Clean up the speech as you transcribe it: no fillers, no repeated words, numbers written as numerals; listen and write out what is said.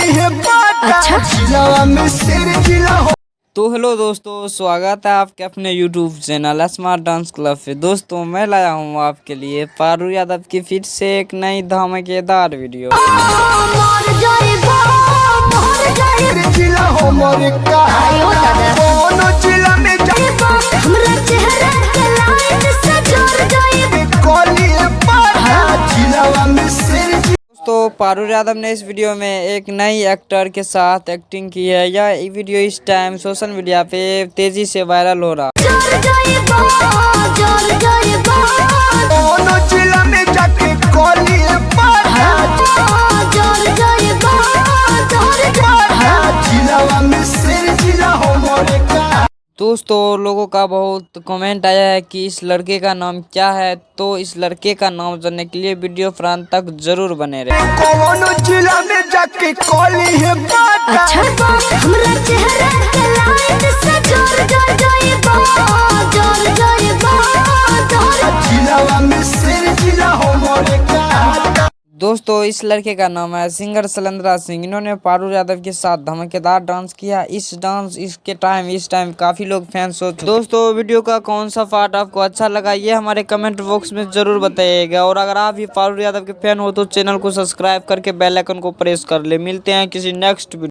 अच्छा। तो हेलो दोस्तों, स्वागत है आपके अपने YouTube channel smart dance club पे। दोस्तों मैं लाया हूँ आपके लिए पारू यादव की फिर से एक नई धमाकेदार वीडियो। दोस्तों पारू यादव ने इस वीडियो में एक नई एक्टर के साथ एक्टिंग की है। यह वीडियो इस टाइम सोशल मीडिया पे तेजी से वायरल हो रहा है। दोस्तों लोगों का बहुत कमेंट आया है कि इस लड़के का नाम क्या है, तो इस लड़के का नाम जानने के लिए वीडियो फ्रांत तक जरूर बने रहे। अच्छा। दोस्तों इस लड़के का नाम है सिंगर शैलेंद्र सिंह। इन्होंने पारू यादव के साथ धमाकेदार डांस किया। इस टाइम काफी लोग फैंस हो चुके। दोस्तों वीडियो का कौन सा पार्ट आपको अच्छा लगा ये हमारे कमेंट बॉक्स में जरूर बताइएगा। और अगर आप भी पारू यादव के फैन हो तो चैनल को सब्सक्राइब करके बेल आइकन को प्रेस कर ले। मिलते हैं किसी नेक्स्ट वीडियो।